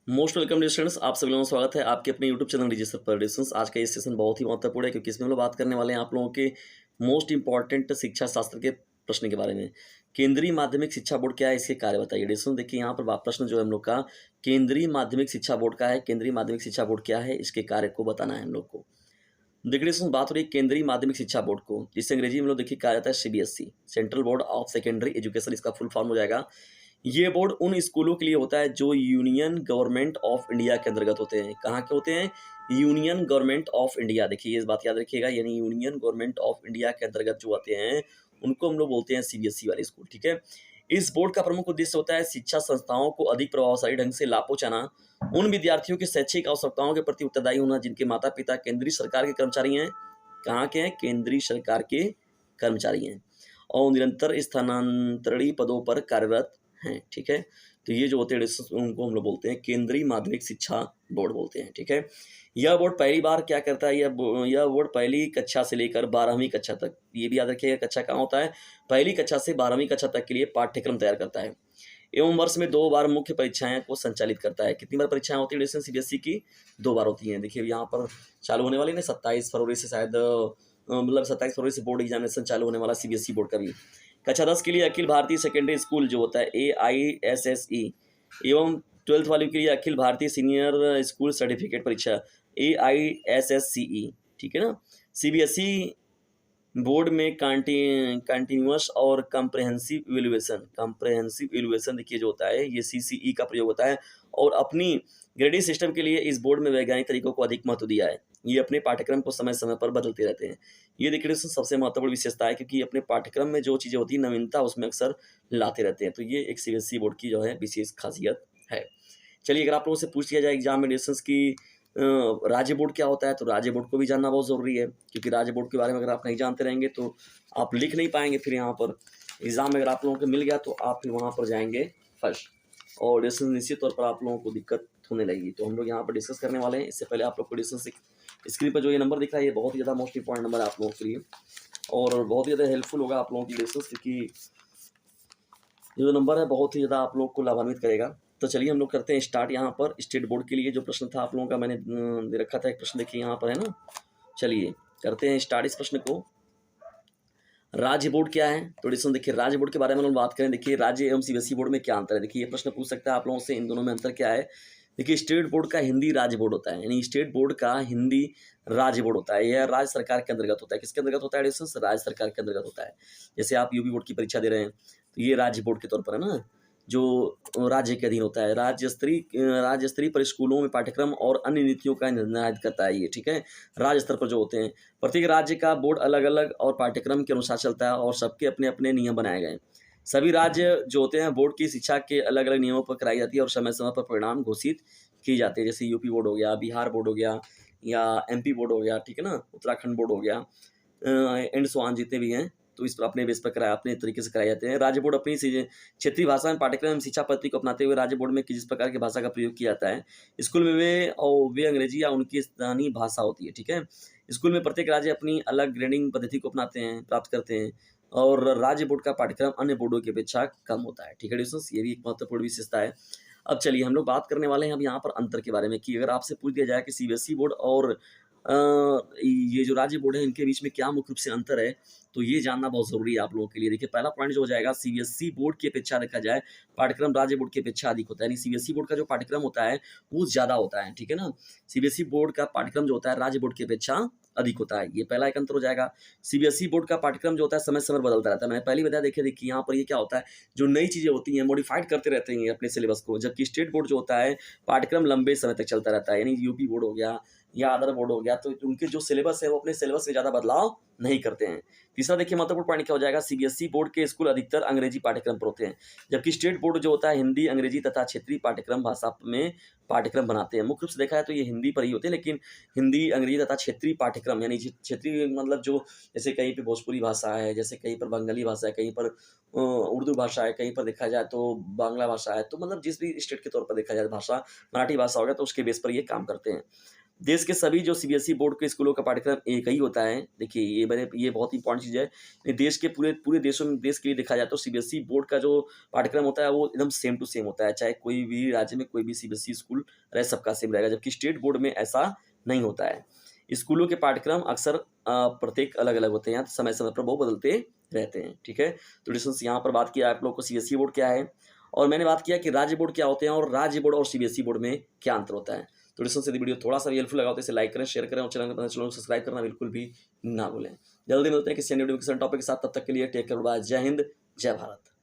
Most welcome dear students, आप सभी लोगों का स्वागत है आपके अपने यूट्यूब चैनल रजिस्टर पर डिस्टेंस। आज का ये सेशन बहुत ही महत्वपूर्ण है क्योंकि इसमें हम लोग बात करने वाले हैं आप लोगों के मोस्ट इंपॉर्टेंट शिक्षा शास्त्र के प्रश्न के बारे में। केंद्रीय माध्यमिक शिक्षा बोर्ड क्या है, इसके कार्य बताइए। डिस्टेंस देखिए यहाँ पर प्रश्न जो है हम लोग का केंद्रीय माध्यमिक शिक्षा बोर्ड का है। केंद्रीय माध्यमिक शिक्षा बोर्ड क्या है, इसके कार्य को बताना है हम लोग को। देखिए डिस्टेंस बात हो रही है केंद्रीय माध्यमिक शिक्षा बोर्ड को, जिससे अंग्रेजी में हम लोग देखिए कहा जाता है CBSE, central board of secondary education, इसका फुल फॉर्म हो जाएगा। ये बोर्ड उन स्कूलों के लिए होता है जो यूनियन गवर्नमेंट ऑफ इंडिया के अंतर्गत होते हैं। कहाँ के होते हैं? Union government of India. देखिए ये इस बात याद रखिएगा, यानी यूनियन गवर्नमेंट ऑफ इंडिया के अंतर्गत जो आते हैं उनको हम लोग बोलते हैं सीबीएसई वाले स्कूल। ठीक है, इस बोर्ड का प्रमुख उद्देश्य होता है शिक्षा संस्थाओं को अधिक प्रभावशाली ढंग से लाभ पहुंचाना, उन विद्यार्थियों की शैक्षिक आवश्यकताओं के प्रति उत्तरदायी होना जिनके माता पिता केंद्रीय सरकार के कर्मचारी हैं। कहाँ के हैं? केंद्रीय सरकार के कर्मचारी हैं और निरंतर स्थानांतरणीय पदों पर कार्यरत हैं। ठीक है, तो ये जो होते हैं उनको हम लोग बोलते हैं केंद्रीय माध्यमिक शिक्षा बोर्ड बोलते हैं। ठीक है, यह बोर्ड पहली बार क्या करता है, यह बोर्ड पहली कक्षा से लेकर 12वीं कक्षा तक, ये भी याद रखिएगा कक्षा कहाँ होता है, पहली कक्षा से 12वीं कक्षा तक के लिए पाठ्यक्रम तैयार करता है एवं वर्ष में 2 बार मुख्य परीक्षाएं को संचालित करता है। कितनी बार परीक्षाएं होती है सीबीएसई की? 2 बार होती हैं। देखिए यहाँ पर चालू होने वाली ना 27 फरवरी से शायद, मतलब 27 फरवरी से बोर्ड एग्जामिनेशन चालू होने वाला सीबीएसई बोर्ड का भी। कक्षा 10 के लिए अखिल भारतीय सेकेंडरी स्कूल जो होता है AISSE एवं 12th वाले के लिए Akhil Bharatiya senior school certificate परीक्षा AISSCE। ठीक है ना। सीबीएसई बोर्ड में कंटिन्यूअस और कम्प्रहेंसिव इवैल्यूएशन देखिए जो होता है ये CCE का प्रयोग होता है और अपनी ग्रेडिंग सिस्टम के लिए इस बोर्ड में वैज्ञानिक तरीकों को अधिक महत्व दिया है। ये अपने पाठ्यक्रम को समय समय पर बदलते रहते हैं। ये देखिए सबसे महत्वपूर्ण विशेषता है क्योंकि अपने पाठ्यक्रम में जो चीज़ें होती हैं नवीनता उसमें अक्सर लाते रहते हैं। तो ये एक सीबीएसई बोर्ड की जो है विशेष खासियत है। चलिए अगर आप लोगों से पूछ लिया जाए एग्जामिनेशन की राज्य बोर्ड क्या होता है, तो राज्य बोर्ड को भी जानना बहुत ज़रूरी है क्योंकि राज्य बोर्ड के बारे में अगर आप नहीं जानते रहेंगे तो आप लिख नहीं पाएंगे। फिर यहाँ पर एग्ज़ाम में अगर आप लोगों को मिल गया तो आप फिर वहाँ पर जाएंगे फर्स्ट और डिस्टेंस निश्चित तौर पर आप लोगों को दिक्कत होने लगेगी। तो हम लोग यहाँ पर डिस्कस करने वाले हैं। इससे पहले आप लोग को डिस्टेंस स्क्रीन पर जो ये नंबर दिख रहा है ये बहुत ही ज़्यादा मोस्ट इंपॉर्टेंट नंबर है आप लोगों के लिए और बहुत ही ज़्यादा हेल्पफुल होगा आप लोगों की डिस्टेंस, क्योंकि जो नंबर है बहुत ही ज़्यादा आप लोग को लाभान्वित करेगा। तो चलिए हम लोग करते हैं स्टार्ट। यहाँ पर स्टेट बोर्ड के लिए जो प्रश्न था आप लोगों का मैंने दे रखा था एक प्रश्न, देखिए यहाँ पर है ना। चलिए करते हैं स्टार्ट इस प्रश्न को। राज्य बोर्ड क्या है? तो डिस्कशन देखिए राज्य बोर्ड के बारे में हम बात करें। देखिए राज्य एवं सीबीएसई बोर्ड में क्या अंतर है, देखिए ये प्रश्न पूछ सकता है आप लोगों से, इन दोनों में अंतर क्या है। देखिए स्टेट बोर्ड का हिंदी राज्य बोर्ड होता है, यानी स्टेट बोर्ड का हिंदी राज्य बोर्ड होता है। यह राज्य सरकार के अंतर्गत होता है। किसके अंतर्गत होता है डिस्कशन? राज्य सरकार के अंतर्गत होता है। जैसे आप यूपी बोर्ड की परीक्षा दे रहे हैं तो ये राज्य बोर्ड के तौर पर है ना, जो राज्य के अधीन होता है। राज्य स्तरीय पर स्कूलों में पाठ्यक्रम और अन्य नीतियों का निर्धारित करता है ये। ठीक है, राज्य स्तर पर जो होते हैं प्रत्येक राज्य का बोर्ड अलग अलग और पाठ्यक्रम के अनुसार चलता है और सबके अपने अपने नियम बनाए गए हैं। सभी राज्य जो होते हैं बोर्ड की शिक्षा के अलग अलग नियमों पर कराई जाती है और समय समय पर परिणाम घोषित किए जाते हैं। जैसे यूपी बोर्ड हो गया, बिहार बोर्ड हो गया या MP बोर्ड हो गया, ठीक है ना, उत्तराखंड बोर्ड हो गया एंड सो ऑन जितने भी हैं, तो इस पर अपने बेस पर अपने तरीके से कराए जाते हैं। राज्य बोर्ड अपनी क्षेत्रीय भाषा में पाठ्यक्रम एवं शिक्षा पद्धति को अपनाते हुए राज्य बोर्ड में जिस प्रकार की भाषा का प्रयोग किया जाता है स्कूल में वे अंग्रेजी या उनकी स्थानीय भाषा होती है। ठीक है, स्कूल में प्रत्येक राज्य अपनी अलग ग्रेडिंग पद्धति को अपनाते हैं, प्राप्त करते हैं और राज्य बोर्ड का पाठ्यक्रम अन्य बोर्डों की अपेक्षा कम होता है। ठीक है डिस्टेंस, ये भी एक महत्वपूर्ण विशेषता है। अब चलिए हम लोग बात करने वाले हैं अब यहाँ पर अंतर के बारे में कि अगर आपसे पूछ दिया जाए कि सीबीएसई बोर्ड और ये जो राज्य बोर्ड है इनके बीच में क्या मुख्य रूप से अंतर है, तो ये जानना बहुत ज़रूरी है आप लोगों के लिए। देखिए पहला पॉइंट जो हो जाएगा, सीबीएसई बोर्ड की अपेक्षा देखा जाए पाठ्यक्रम राज्य बोर्ड की अपेक्षा अधिक होता है, यानी सीबीएसई बोर्ड का जो पाठ्यक्रम होता है वो ज़्यादा होता है। ठीक है ना, सीबीएसई बोर्ड का पाठ्यक्रम जो होता है राज्य बोर्ड की अपेक्षा अधिक होता है। ये पहला एक अंतर हो जाएगा। सीबीएसई बोर्ड का पाठ्यक्रम जो होता है समय समय बदलता रहता है। मैंने पहले बताया, देखिए यहाँ पर ये क्या होता है, जो नई चीज़ें होती हैं मॉडिफाइड करते रहते हैं अपने सिलेबस को, जबकि स्टेट बोर्ड जो होता है पाठ्यक्रम लंबे समय तक चलता रहता है। यानी यूपी बोर्ड हो गया या अदर बोर्ड हो गया तो उनके जो सिलेबस है वो अपने सिलेबस में ज़्यादा बदलाव नहीं करते हैं। तीसरा देखिए महत्वपूर्ण पॉइंट क्या हो जाएगा, सीबीएसई बोर्ड के स्कूल अधिकतर अंग्रेजी पाठ्यक्रम पर होते हैं, जबकि स्टेट बोर्ड जो होता है हिंदी, अंग्रेजी तथा क्षेत्रीय पाठ्यक्रम भाषा में पाठ्यक्रम बनाते हैं। मुख्य रूप से देखा है तो ये हिंदी पर ही होते हैं, लेकिन हिंदी, अंग्रेजी तथा क्षेत्रीय पाठ्यक्रम, यानी क्षेत्रीय मतलब जो जैसे कहीं पे भोजपुरी भाषा है, जैसे कहीं पर बंगाली भाषा है, कहीं पर उर्दू भाषा है, कहीं पर देखा जाए तो बांग्ला भाषा है, तो मतलब जिस भी स्टेट के तौर पर देखा जाए भाषा, मराठी भाषा हो गया तो उसके बेस पर ये काम करते हैं। देश के सभी जो सीबीएसई बोर्ड के स्कूलों का पाठ्यक्रम एक ही होता है। देखिए ये बहुत इंपॉर्टेंट चीज़ है। देश के पूरे देश के लिए देखा जाए तो सीबीएसई बोर्ड का जो पाठ्यक्रम होता है वो एकदम सेम टू सेम होता है, चाहे कोई भी राज्य में कोई भी सीबीएसई स्कूल रहे, सबका सेम रहेगा, जबकि स्टेट बोर्ड में ऐसा नहीं होता है। स्कूलों के पाठ्यक्रम अक्सर प्रत्येक अलग-अलग होते हैं, समय-समय पर वो बदलते रहते हैं, ठीक है? तो डिस्टेंस यहाँ पर बात किया आप लोगों को सीबीएसई बोर्ड क्या है, और मैंने बात किया कि राज्य बोर्ड क्या होते हैं और राज्य बोर्ड और सीबीएसई बोर्ड में क्या अंतर होता है। तो डिस्टेंस यदि वीडियो थोड़ा-सा भी हेल्पफुल लगा हो तो इसे लाइक करें, शेयर करें और चैनल को सब्सक्राइब करना बिल्कुल भी ना भूलें। जल्दी मिलते हैं किसी अन्य वीडियो के साथ टॉपिक के साथ, तब तक के लिए टेक केयर, बाय, जय हिंद, जय भारत।